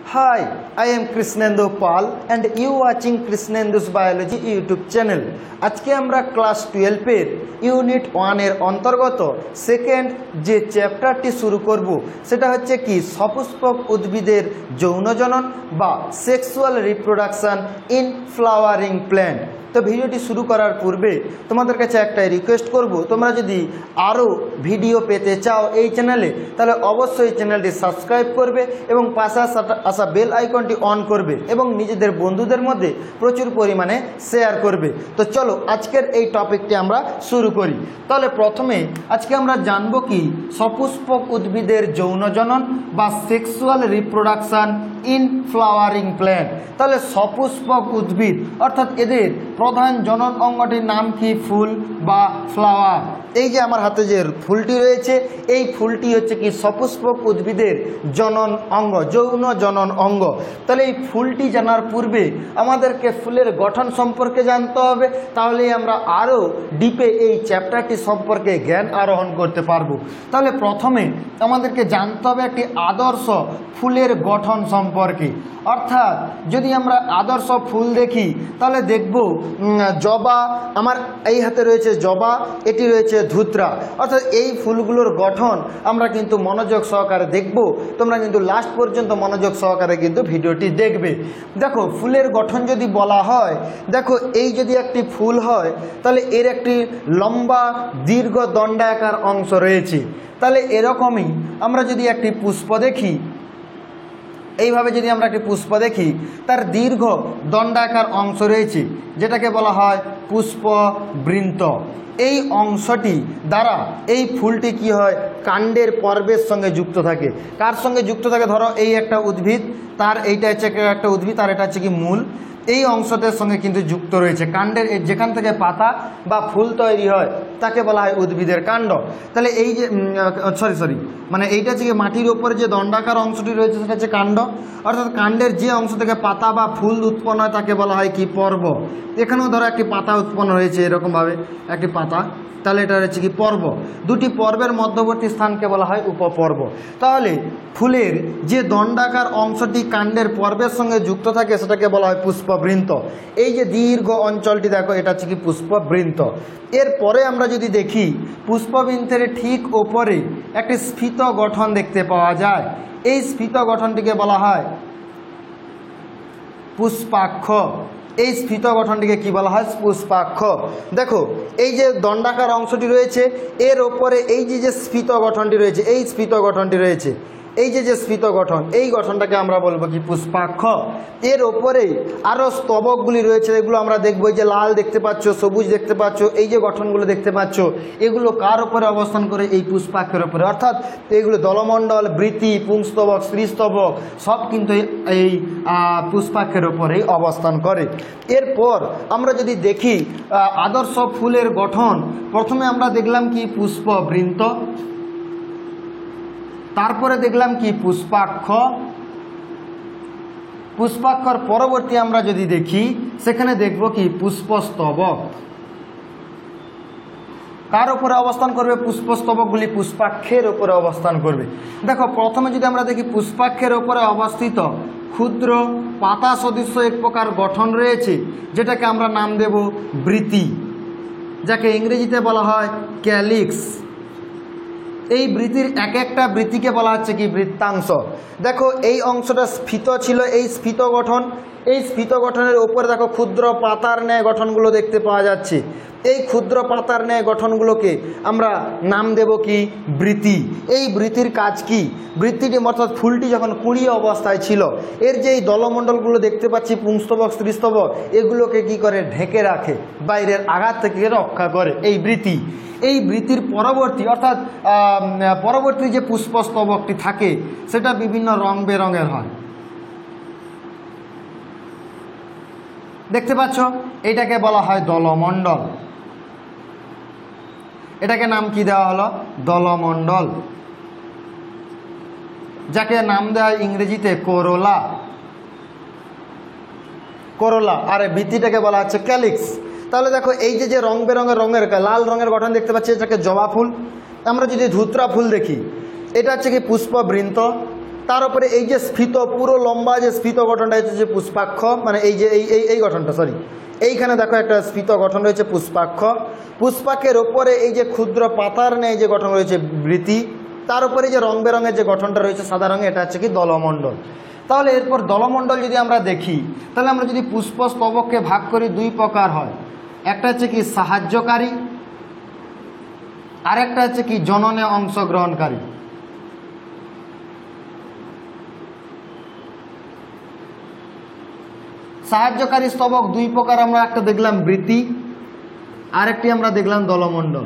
Hi, I am Krishnendu Pal and you watching Krishnendu's Biology YouTube channel. আজকে আমরা class 12 এর unit 1 এর অন্তর্গত সেকেন্ড যে চ্যাপ্টারটি শুরু করব সেটা হচ্ছে কি সপুষ্পক উদ্ভিদের যৌনজনন বা sexual reproduction in flowering plant. তো ভিডিওটি শুরু করার পূর্বে তোমাদের কাছে একটা রিকোয়েস্ট করব, তোমরা যদি আরও ভিডিও পেতে চাও এই চ্যানেলে তাহলে অবশ্যই চ্যানেলটি সাবস্ক্রাইব করবে এবং পাশে আসা বেল আইকনটি অন করবে এবং নিজেদের বন্ধুদের মধ্যে প্রচুর পরিমাণে শেয়ার করবে। তো চলো আজকের এই টপিকটি আমরা শুরু করি। তাহলে প্রথমে আজকে আমরা জানবো কি সপুষ্পক উদ্ভিদের যৌনজনন বা sexual reproduction in flowering plant. তাহলে সপুষ্পক উদ্ভিদ অর্থাৎ এদের প্রধান জনন অঙ্গটির নাম কি? ফুল বা ফ্লাওয়ার। এই যে আমার হাতে যে ফুলটি রয়েছে এই ফুলটি হচ্ছে কি সপুষ্পক উদ্ভিদের জনন অঙ্গ, যৌন জনন অঙ্গ। তাহলে এই ফুলটি জানার পূর্বে আমাদেরকে ফুলের গঠন সম্পর্কে জানতে হবে, তাহলেই আমরা আরও ডিপে এই চ্যাপ্টারটি সম্পর্কে জ্ঞান আরোহণ করতে পারবো। তাহলে প্রথমে আমাদেরকে জানতে হবে একটি আদর্শ ফুলের গঠন সম্পর্কে। অর্থাৎ যদি আমরা আদর্শ ফুল দেখি তাহলে দেখব জবা, আমার এই হাতে রয়েছে জবা, এটি রয়েছে ধুত্রা। অর্থাৎ এই ফুলগুলোর গঠন আমরা কিন্তু মনোযোগ সহকারে দেখব, তোমরা কিন্তু লাস্ট পর্যন্ত মনোযোগ সহকারে কিন্তু ভিডিওটি দেখবে। দেখো ফুলের গঠন যদি বলা হয়, দেখো এই যদি একটি ফুল হয় তাহলে এর একটি লম্বা দীর্ঘ দণ্ডাকার অংশ রয়েছে। তাহলে এরকমই আমরা যদি একটি পুষ্প দেখি, এইভাবে যদি আমরা একটি পুষ্প দেখি তার দীর্ঘ দণ্ডাকার অংশ রয়েছে যেটাকে বলা হয় পুষ্পবৃন্ত। এই অংশটি দ্বারা এই ফুলটি কি হয় কাণ্ডের পর্বের সঙ্গে যুক্ত থাকে। কার সঙ্গে যুক্ত থাকে? ধরো এই একটা উদ্ভিদ, তার এইটা হচ্ছে একটা উদ্ভিদ, আর এটা হচ্ছে কি মূল। এই অংশটার সঙ্গে কিন্তু যুক্ত রয়েছে কাণ্ডের, যেখান থেকে পাতা বা ফুল তৈরি হয় তাকে বলা হয় উদ্ভিদের কাণ্ড। তাহলে এই যে মানে এইটা হচ্ছে কি মাটির ওপরে যে দণ্ডাকার অংশটি রয়েছে সেটা হচ্ছে কাণ্ড। অর্থাৎ কাণ্ডের যে অংশ থেকে পাতা বা ফুল উৎপন্ন হয় তাকে বলা হয় কি পর্ব। এখানেও ধরো একটি পাতা উৎপন্ন হয়েছে এরকমভাবে একটি পাতা, তাহলে এটা হচ্ছে কি পর্ব। দুটি পর্বের মধ্যবর্তী স্থানকে বলা হয় উপপর্ব। তাহলে ফুলের যে দণ্ডাকার অংশটি কাণ্ডের পর্বের সঙ্গে যুক্ত থাকে সেটাকে বলা হয় পুষ্পবৃন্ত। এই যে দীর্ঘ অঞ্চলটি দেখো এটা হচ্ছে কি পুষ্পবৃন্ত। এরপরে আমরা যদি দেখি পুষ্পবৃন্তের ঠিক ওপরে একটি স্ফীত গঠন দেখতে পাওয়া যায়। এই স্ফীত গঠনটিকে বলা হয় পুষ্পাক্ষ। এই স্ফীত গঠনটিকে কি বলা হয়? পুষ্পাক্ষ। দেখো এই যে দণ্ডাকার অংশটি রয়েছে এর ওপরে এই যে স্ফীত গঠনটি রয়েছে, এই স্ফীত গঠনটি রয়েছে, এই যে স্ফীত গঠন, এই গঠনটাকে আমরা বলবো কি পুষ্পাক্ষ। এর ওপরেই আরও স্তবকগুলি রয়েছে, এগুলো আমরা দেখবো। এই যে লাল দেখতে পাচ্ছ, সবুজ দেখতে পাচ্ছ, এই যে গঠনগুলো দেখতে পাচ্ছ এগুলো কার উপরে অবস্থান করে? এই পুষ্পাক্ষের উপরে। অর্থাৎ এইগুলো দলমণ্ডল, বৃতি, পুংস্তবক, স্ত্রীস্তবক সব কিন্তু এই পুষ্পাক্ষের উপরেই অবস্থান করে। এরপর আমরা যদি দেখি আদর্শ ফুলের গঠন, প্রথমে আমরা দেখলাম কি পুষ্পবৃন্ত, তারপরে দেখলাম কি পুষ্পাক্ষ। পুষ্পাক্ষর পরবর্তী আমরা যদি দেখি সেখানে দেখব কি পুষ্পস্তবক। কার উপরে অবস্থান করবে? পুষ্পস্তবকগুলি পুষ্পাক্ষের উপরে অবস্থান করবে। দেখো প্রথমে যদি আমরা দেখি পুষ্পাক্ষের উপরে অবস্থিত ক্ষুদ্র পাতা সদৃশ এক প্রকার গঠন রয়েছে যেটাকে আমরা নাম দেব বৃতি, যাকে ইংরেজিতে বলা হয় ক্যালিক্স। এই বৃতির এক একটা বৃতিকে বলা হচ্ছে কি বৃত্তাংশ। দেখো এই অংশটা স্ফীত ছিল, এই স্ফীত গঠন, এই স্ফীত গঠনের উপরে দেখো ক্ষুদ্র পাতার ন্যায় গঠনগুলো দেখতে পাওয়া যাচ্ছে। এই ক্ষুদ্র পাতার ন্যায় গঠনগুলোকে আমরা নাম দেব কি বৃতি। এই বৃতির কাজ কি? বৃতিটি অর্থাৎ ফুলটি যখন কুঁড়ি অবস্থায় ছিল এর যে এই দলমণ্ডলগুলো দেখতে পাচ্ছি পুংস্তবক, স্ত্রীস্তবক, এগুলোকে কি করে? ঢেকে রাখে, বাইরের আঘাত থেকে রক্ষা করে এই বৃতি। এই বৃতির পরবর্তী অর্থাৎ পরবর্তী যে পুষ্পস্তবকটি থাকে সেটা বিভিন্ন রং বেরঙের হয়, দেখতে পাচ্ছ। এটাকে বলা হয় দলমণ্ডল। এটাকে নাম কি দেওয়া হলো? দলমণ্ডল, যাকে নাম দেওয়া হয় ইংরেজিতে করোলা। করোলা। আর বৃতিটাকে বলা হচ্ছে ক্যালিক্স। তাহলে দেখো এই যে রং বেরঙের লাল রঙের গঠন দেখতে পাচ্ছি এটাকে জবা ফুল। আমরা যদি ধুত্রা ফুল দেখি এটা হচ্ছে কি পুষ্পবৃন্ত। তার উপরে এই যে স্ফীত পুরো লম্বা যে স্ফীত গঠনটা হচ্ছে যে পুষ্পাক্ষ, মানে এই যে এই গঠনটা, সরি এইখানে দেখো একটা স্ফীত গঠন রয়েছে পুষ্পাক্ষ। পুষ্পাক্ষের ওপরে এই যে ক্ষুদ্র পাতার ন্যায় যে গঠন রয়েছে বৃতি, তার উপরে যে রং বেরঙের যে গঠনটা রয়েছে সাদা রঙে, এটা হচ্ছে কি দলমণ্ডল। তাহলে এরপর দলমণ্ডল যদি আমরা দেখি, তাহলে আমরা যদি পুষ্পস্তবককে ভাগ করি দুই প্রকার হয়, একটা হচ্ছে কি সাহায্যকারী, আরেকটা হচ্ছে কি জননে অংশগ্রহণকারী। সাহায্যকারী স্তবক দুই প্রকার, আমরা একটা দেখলাম বৃতি, আরেকটি আমরা দেখলাম দলমণ্ডল।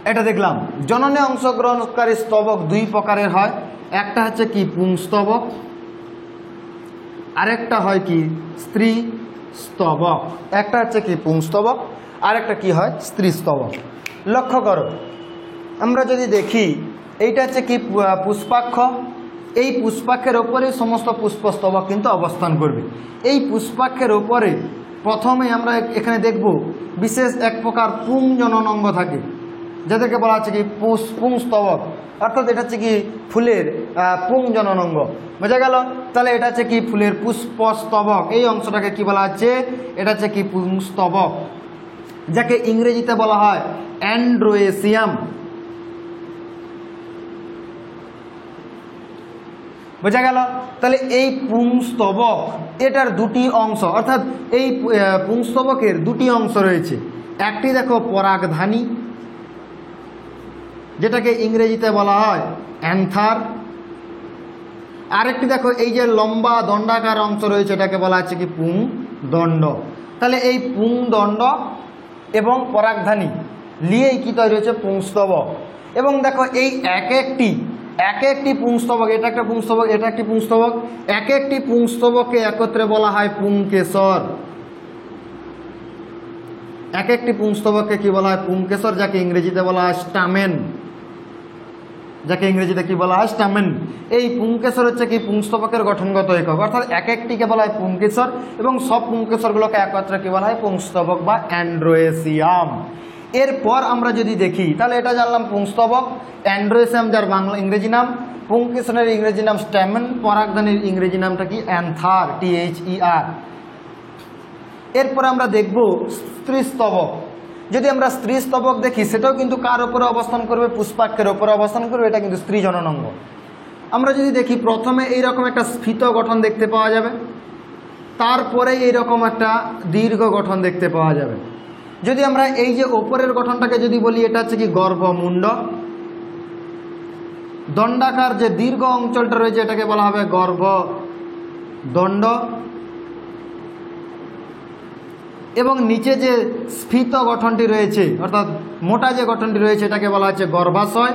এটা দেখলাম জননে অংশগ্রহণকারী স্তবক দুই প্রকারের হয়, একটা হচ্ছে কি পুংস্তবক, আরেকটা হয় কি স্ত্রী স্তবক। একটা হচ্ছে কি পুংস্তবক, আরেকটা কি হয় স্ত্রী স্তবক। লক্ষ্য করো, আমরা যদি দেখি এইটা হচ্ছে কি পুষ্পাক্ষ, এই পুষ্পাক্ষের ওপরে সমস্ত পুষ্পস্তবক কিন্তু অবস্থান করবে। এই পুষ্পাক্ষের ওপরে প্রথমে আমরা এখানে দেখব বিশেষ এক প্রকার পুং জননাঙ্গ থাকে, যাদেরকে বলা হচ্ছে কি পুংস্তবক, অর্থাৎ এটা হচ্ছে কি ফুলের পুং জননাঙ্গ। বোঝা গেল? তাহলে এটা হচ্ছে কি ফুলের পুষ্পস্তবক, এই অংশটাকে কি বলা হচ্ছে, এটা হচ্ছে কি পুংস্তবক, যাকে ইংরেজিতে বলা হয় অ্যান্ড্রোয়েসিয়াম। বোঝা গেল? তাহলে এই পুংস্তবক এটার দুটি অংশ, অর্থাৎ এই পুংস্তবকের দুটি অংশ রয়েছে। একটি দেখো পরাগধানী, যেটাকে ইংরেজিতে বলা হয় অ্যান্থার। আরেকটি দেখো এই যে লম্বা দণ্ডাকার অংশ রয়েছে, এটাকে বলা হচ্ছে কি পুংদণ্ড। তাহলে এই পুংদণ্ড এবং পরাগধানী নিয়েই কি তৈরি হয়েছে পুংস্তবক। এবং দেখো এই এক একটি পুংস্তবক, এটা একটা পুংস্তবক, এটা একটি পুংস্তবক, এক একটি পুংস্তবককে একত্রে বলা হয় পুংকেশর। এক একটি পুংস্তবককে কি বলা হয় পুংকেশর, যাকে ইংরেজিতে বলা হয় স্টামেন, যাকে ইংরেজিতে কি বলা হয় স্টামেন। এই পুংকেশর হচ্ছে কি পুংস্তবকের গঠনগত একক, অর্থাৎ এক একটিকে বলা হয় পুংকেশর এবং সব পুংকেশরগুলোকে একত্রে কি বলা হয় পুংস্তবক বা অ্যান্ড্রোয়েসিয়াম। এরপর আমরা যদি দেখি, তাহলে এটা জানলাম পুংস্তবক, অ্যান্ড্রোয়েসিয়াম যার বাংলা ইংরেজি নাম, পুংকেশরের ইংরেজি নাম স্ট্যামেন, পরাগধানীর ইংরেজি নামটা কি অ্যান্থার, THER। এরপর আমরা দেখব স্ত্রীস্তবক। যদি আমরা স্ত্রীস্তবক দেখি, সেটাও কিন্তু কার উপরে অবস্থান করবে, পুষ্পাক্ষের উপরে অবস্থান করবে, এটা কিন্তু স্ত্রী জননাঙ্গ। আমরা যদি দেখি, প্রথমে এইরকম একটা স্ফীত গঠন দেখতে পাওয়া যাবে, তারপরে এইরকম একটা দীর্ঘ গঠন দেখতে পাওয়া যাবে। যদি আমরা এই যে ওপরের গঠনটাকে যদি বলি, এটা হচ্ছে কি গর্ভমুণ্ড, দণ্ডাকার যে দীর্ঘ অঞ্চলটা রয়েছে এটাকে বলা হবে গর্ভদণ্ড, এবং নিচে যে স্ফীত গঠনটি রয়েছে অর্থাৎ মোটা যে গঠনটি রয়েছে এটাকে বলা হচ্ছে গর্ভাশয়,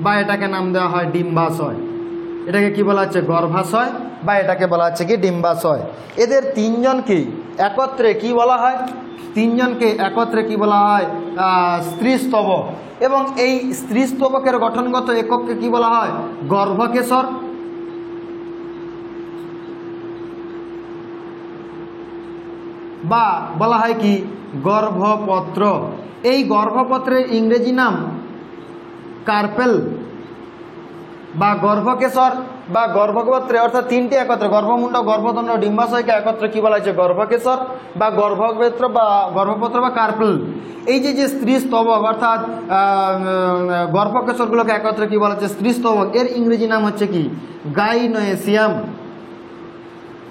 বা এটাকে নাম দেওয়া হয় ডিম্বাশয়। এটাকে কি বলা হচ্ছে গর্ভাশয়, বা এটাকে বলা হচ্ছে কি ডিম্বাশয়। এদের তিনজনকে একত্রে কি বলা হয়, তিনজনকে একত্রে কি বলা হয় স্ত্রীস্তবক। এবং এই স্ত্রীস্তবকের গঠনগত একককে কি বলা হয় গর্ভকেশর, বা বলা হয় কি গর্ভপত্র। এই গর্ভপত্রের ইংরেজি নাম কার্পেল বা গর্ভকেশর বা গর্ভপত্রে, অর্থাৎ তিনটি একত্রে গর্ভমুণ্ড, গর্ভদণ্ড, ডিম্বাশয়কে একত্রে কি বলা হয়েছে গর্ভকেশর বা গর্ভপত্র বা কার্পেল। এই যে স্ত্রী স্তবক অর্থাৎ গর্ভকেশরগুলোকে একত্রে কি বলা হচ্ছে স্ত্রী স্তবক, এর ইংরেজি নাম হচ্ছে কি গাইনোয়েসিয়াম।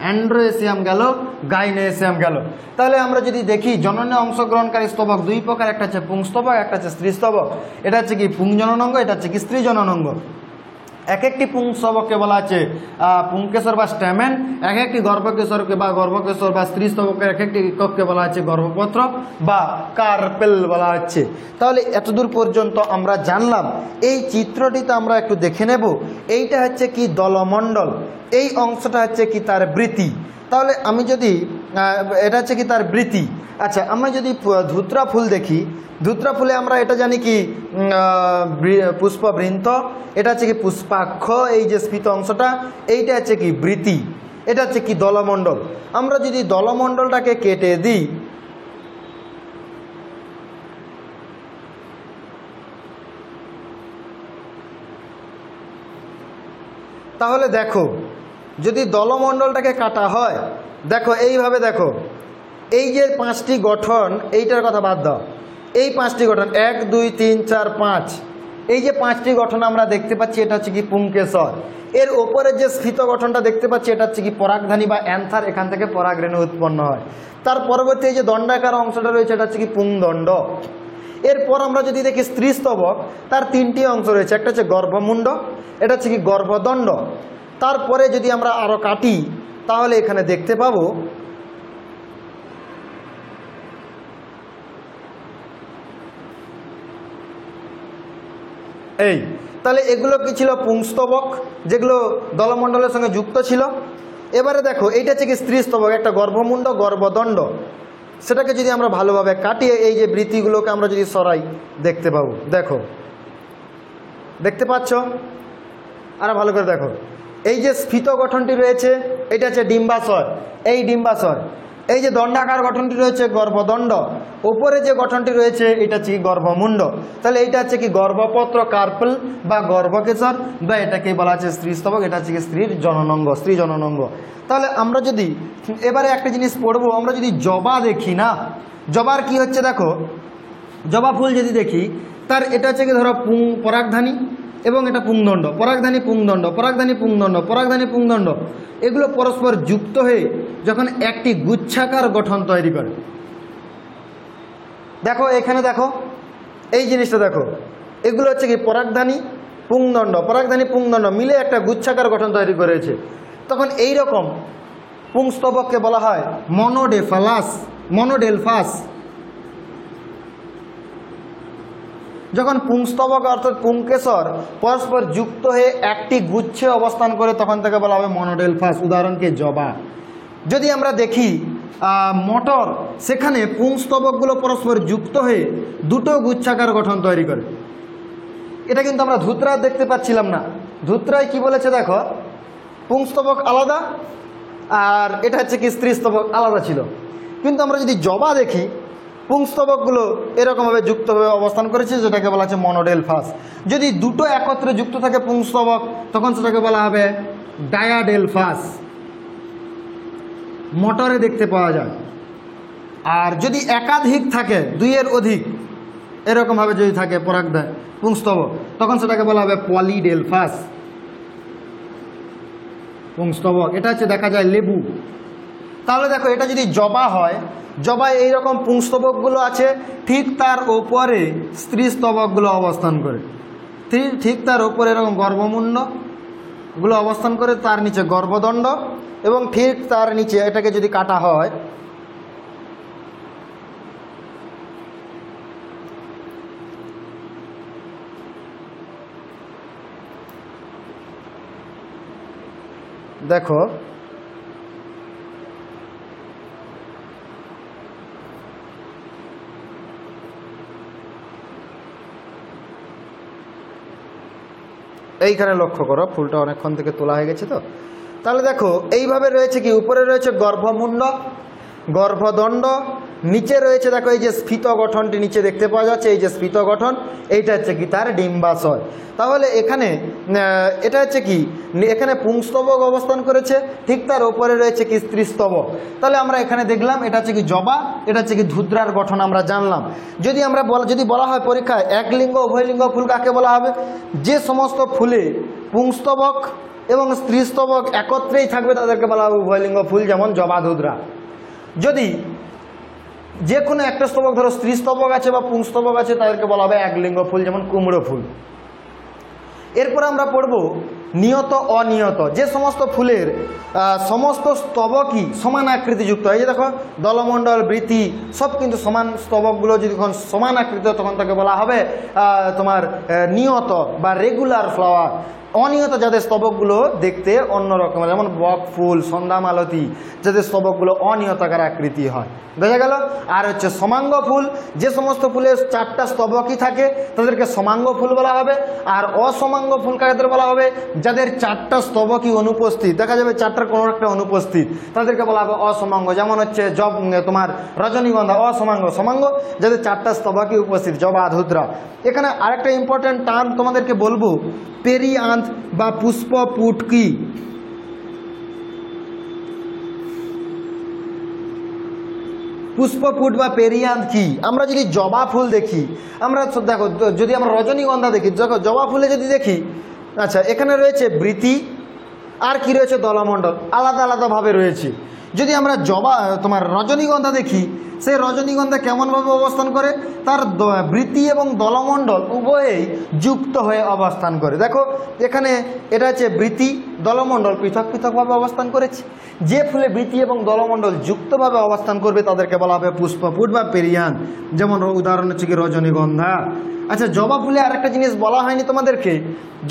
অ্যান্ড্রোয়েসিয়াম গেল, গাইনোয়েসিয়াম গেল। তাহলে আমরা যদি দেখি জননে অংশগ্রহণকারী স্তবক দুই প্রকার, একটা হচ্ছে পুংস্তবক, একটা হচ্ছে স্ত্রী স্তবক। এটা হচ্ছে কি পুং জননাঙ্গ, এটা হচ্ছে কি স্ত্রী জননাঙ্গ। এক একটি পুংস্তবককে বলা আছে পুংকেশর বা স্ট্যামেন, এক একটি গর্ভকেশরকে বা গর্ভকেশর বা স্ত্রী স্তবকের এক একটি একককে বলা হচ্ছে গর্ভপত্র বা কার্পেল বলা হচ্ছে। তাহলে এতদূর পর্যন্ত আমরা জানলাম। এই চিত্রটিতে আমরা একটু দেখে নেব, এইটা হচ্ছে কি দলমণ্ডল, এই অংশটা হচ্ছে কি তার বৃতি। তাহলে আমি যদি এটা হচ্ছে কি তার বৃতি। আচ্ছা, আমরা যদি ধুত্রা ফুল দেখি, ধুত্রা ফুলে আমরা এটা জানি কি পুষ্পবৃন্ত, এটা হচ্ছে কি পুষ্পাক্ষ, এই যে স্ফীত অংশটা এইটা হচ্ছে কি বৃতি, এটা হচ্ছে কি দলমণ্ডল। আমরা যদি দলমণ্ডলটাকে কেটে দিই, তাহলে দেখো যদি দলমণ্ডলটাকে কাটা হয়, দেখো এইভাবে দেখো, এই যে 5টি গঠন, এইটার কথা বাদ দাও, এই 5টি গঠন 1 2 3 4 5, এই যে 5টি গঠন আমরা দেখতে পাচ্ছি এটা হচ্ছে কি পুংকেশর। এর ওপরে যে স্ফীত গঠনটা দেখতে পাচ্ছি এটা হচ্ছে কি পরাগধানী বা অ্যান্থার, এখান থেকে পরাগরেণু উৎপন্ন হয়। তার পরবর্তী এই যে দণ্ডাকার অংশটা রয়েছে এটা হচ্ছে কি পুংদণ্ড। এরপর আমরা যদি দেখি স্ত্রীস্তবক, তার 3টি অংশ রয়েছে, একটা হচ্ছে গর্ভমুণ্ড, এটা হচ্ছে কি গর্ভদণ্ড। তারপরে যদি আমরা আরও কাটি তাহলে এখানে দেখতে পাবো এই, তাহলে এগুলো কি ছিল পুংস্তবক, যেগুলো দলমণ্ডলের সঙ্গে যুক্ত ছিল। এবারে দেখো এইটা হচ্ছে কি স্ত্রীস্তবক, একটা গর্ভমুণ্ড গর্ভদণ্ড, সেটাকে যদি আমরা ভালোভাবে কাটিয়ে এই যে বৃত্তিগুলোকে আমরা যদি সরাই দেখতে পাবো। দেখো দেখতে পাচ্ছ, আর ভালো করে দেখো, এই যে স্ফীত গঠনটি রয়েছে এটা হচ্ছে ডিম্বাশয়, এই ডিম্বাশয়। এই যে দণ্ডাকার গঠনটি রয়েছে গর্ভদণ্ড, ওপরে যে গঠনটি রয়েছে এটা হচ্ছে কি গর্ভমুণ্ড। তাহলে এইটা হচ্ছে কি গর্ভপত্র কার্পল বা গর্ভকেশর, বা এটাকে বলা হচ্ছে স্ত্রীস্তবক, এটা হচ্ছে কি স্ত্রীর জননাঙ্গ, স্ত্রী জননাঙ্গ। তাহলে আমরা যদি এবারে একটা জিনিস পড়বো, আমরা যদি জবা দেখি না, জবার কি হচ্ছে দেখো, জবা ফুল যদি দেখি তার এটা হচ্ছে কি ধরো পরাগধানী এবং এটা পুংদণ্ড, পরাগধানী পুংদণ্ড, পরাগধানী পুংদণ্ড, পরাগধানী পুংদণ্ড, এগুলো পরস্পর যুক্ত হয়ে যখন একটি গুচ্ছাকার গঠন তৈরি করে। দেখো এখানে দেখো এই জিনিসটা দেখো, এগুলো হচ্ছে কি পরাগধানী পুংদণ্ড, পরাগধানী পুংদণ্ড মিলে একটা গুচ্ছাকার গঠন তৈরি করেছে। তখন এই রকম পুংস্তবককে বলা হয় মনোডেলফাস, মনোডেলফাস। যখন পুংস্তবক অর্থাৎ পুংকেশর পরস্পর যুক্ত হয়ে একটি গুচ্ছে অবস্থান করে তখন তাকে বলা হবে মনোডেলফাস। উদাহরণকে জবা। যদি আমরা দেখি মটর, সেখানে পুংস্তবকগুলো পরস্পর যুক্ত হয়ে দুটো গুচ্ছাকার গঠন তৈরি করে। এটা কিন্তু আমরা ধুতরায় দেখতে পাচ্ছিলাম না। ধুতরায় কি বলেছে দেখো, পুংস্তবক আলাদা আর এটা হচ্ছে কি স্ত্রীস্তবক আলাদা ছিল। কিন্তু আমরা যদি জবা দেখি, পুংস্তবকগুলো এরকমভাবে যুক্তভাবে অবস্থান করেছে, যেটাকে বলা হচ্ছে মনোডেলফাস। যদি দুটো একত্রে যুক্ত থাকে পুংস্তবক তখন সেটাকে বলা হবে ডায়াডেলফাস, মটরে দেখতে পাওয়া যায়। আর যদি একাধিক থাকে, 2-এর অধিক এরকমভাবে যদি থাকে পরাগধানী পুংস্তবক তখন সেটাকে বলা হবে পলিডেলফাস পুংস্তবক। এটা হচ্ছে দেখা যায় লেবু। তাহলে দেখো এটা যদি জবা হয়, জবায় এইরকম পুংস্তবকগুলো আছে, ঠিক তার ওপরে স্ত্রীস্তবকগুলো অবস্থান করে, ঠিক তার ওপরে এরকম গর্ভমুণ্ডগুলো অবস্থান করে, তার নিচে গর্ভদণ্ড এবং ঠিক তার নিচে এটাকে যদি কাটা হয় দেখো এইখানে লক্ষ্য করো, ফুলটা অনেকক্ষণ থেকে তোলা হয়ে গেছে তো। তাহলে দেখো এইভাবে রয়েছে কি, উপরে রয়েছে গর্ভমুণ্ড গর্ভদণ্ড, নিচে রয়েছে দেখো এই যে স্ফীত গঠনটি নিচে দেখতে পাওয়া যাচ্ছে, এই যে স্ফীত গঠন, এইটা হচ্ছে কি তার ডিম্বাশয়। তাহলে এখানে এটা হচ্ছে কি, এখানে পুংস্তবক অবস্থান করেছে, ঠিক তার ওপরে রয়েছে কি স্ত্রীস্তবক। তাহলে আমরা এখানে দেখলাম এটা হচ্ছে কি জবা, এটা হচ্ছে কি ধুদ্রার গঠন আমরা জানলাম। যদি আমরা যদি বলা হয় পরীক্ষায় একলিঙ্গ উভয়লিঙ্গ ফুল কাকে বলা হবে, যে সমস্ত ফুলে পুংস্তবক এবং স্ত্রীস্তবক একত্রেই থাকবে তাদেরকে বলা হবে উভয়লিঙ্গ ফুল, যেমন জবা ধুদ্রা। যদি যে কোনো একটা স্তবক ধরো স্ত্রীস্তবক আছে বা পুংস্তবক আছে তাদেরকে বলা হবে একলিঙ্গ ফুল, যেমন কুমড়ো ফুল। এরপর আমরা পড়ব নিয়ত অনিয়ত। যে সমস্ত ফুলের সমস্ত স্তবকই সমান আকৃতিযুক্ত, এই যে দেখো দলমণ্ডল বৃত্তি সব কিন্তু সমান, স্তবকগুলো যদি সমান আকৃতি তখন তাকে বলা হবে তোমার নিয়ত বা রেগুলার ফ্লাওয়ার। অনিয়ত যাদের স্তবকগুলো দেখতে অন্যরকম, যেমন বক ফুল, সন্ধ্যামালতী, যাদের স্তবকগুলো অনিয়তাকার আকৃতি হয়, বোঝা গেল। আর হচ্ছে সমাঙ্গ ফুল, যে সমস্ত ফুলের 4টা স্তবকই থাকে তাদেরকে সমাঙ্গ ফুল বলা হবে। আর অসমাঙ্গ ফুল কাদের বলা হবে, যাদের 4টা স্তবকই অনুপস্থিত, দেখা যাবে 4টার কোনো একটা অনুপস্থিত, তাদেরকে বলা হবে অসমাঙ্গ। যেমন হচ্ছে তোমার রজনীগন্ধা অসমাঙ্গ, সমাঙ্গ যাদের 4টা স্তবকই উপস্থিত, জবা ধুদ্রা। এখানে আরেকটা ইম্পর্টেন্ট টার্ম তোমাদেরকে বলবো, পেরিয়ান্থ বা পুষ্পপুট কি? পুষ্পপুট বা পেরিয়ান্থ কি? আমরা যদি জবা ফুল দেখি, আমরা দেখো যদি আমরা রজনীগন্ধা দেখি, দেখো জবা ফুলে যদি দেখি, আচ্ছা এখানে রয়েছে বৃতি আর কি রয়েছে দলমণ্ডল, আলাদা আলাদাভাবে রয়েছে। যদি আমরা তোমার রজনীগন্ধা দেখি, সেই রজনীগন্ধা কেমনভাবে অবস্থান করে, তার বৃতি এবং দলমণ্ডল উভয়েই যুক্ত হয়ে অবস্থান করে। দেখো এখানে এটা হচ্ছে বৃতি, দলমণ্ডল পৃথক পৃথকভাবে অবস্থান করেছে। যে ফুলে বৃতি এবং দলমণ্ডল যুক্তভাবে অবস্থান করবে তাদেরকে বলা হবে পুষ্পপুট বা পেরিয়ান্থ। যেমন উদাহরণ হচ্ছে কি রজনীগন্ধা। আচ্ছা জবা ফুলে আরেকটা জিনিস বলা হয়নি তোমাদেরকে,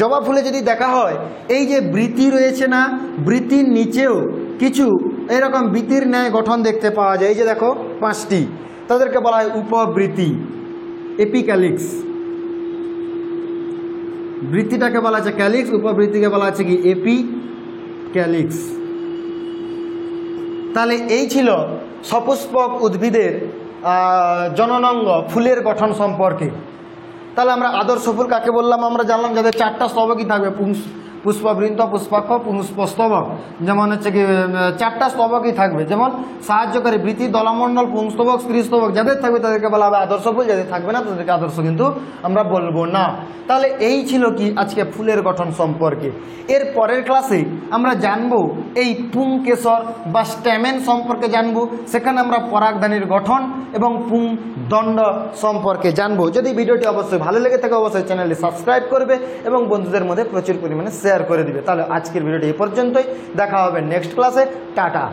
জবা ফুলে যদি দেখা হয় এই যে বৃতি রয়েছে না, বৃতির নিচেও কিছু এরকম বৃতির ন্যায় গঠন দেখতে পাওয়া যায়। এই যে দেখো 5টি, তাদেরকে বলা হয় উপবৃতি, এপিক্যালিক্স। বৃতিটাকে বলা হচ্ছে ক্যালিক্স, উপবৃতিকে বলা হচ্ছে কি এপিক্যালিক্স। তাহলে এই ছিল সপুষ্পক উদ্ভিদের জননাঙ্গ ফুলের গঠন সম্পর্কে। তাহলে আমরা আদর্শ ফুল কাকে বললাম আমরা জানলাম, যাদের 4টা স্তবকই থাকবে, পুষ্পবৃন্ত, পুষ্পাক্ষ, পুষ্পস্তবক। যেমন হচ্ছে কি 4টা স্তবকই থাকবে, যেমন সাহায্যকারী বৃতি, দলমণ্ডল, পুংস্তবক, স্ত্রীস্তবক যাদের থাকবে তাদেরকে বলা হবে আদর্শ ফুল, যাদের থাকবে না তাদেরকে আদর্শ কিন্তু আমরা বলবো না। তাহলে এই ছিল কি আজকে ফুলের গঠন সম্পর্কে। এর পরের ক্লাসে আমরা জানবো এই পুংকেশর বা স্ট্যামেন সম্পর্কে জানবো, সেখানে আমরা পরাগধানীর গঠন এবং পুংদণ্ড সম্পর্কে জানবো। যদি ভিডিওটি অবশ্যই ভালো লেগে থাকে অবশ্যই চ্যানেলটি সাবস্ক্রাইব করবে এবং বন্ধুদের মধ্যে প্রচুর পরিমাণে শেয়ার করে দিবে। তাহলে আজকের ভিডিওটি এই পর্যন্তই, দেখা হবে নেক্সট ক্লাসে। টাটা।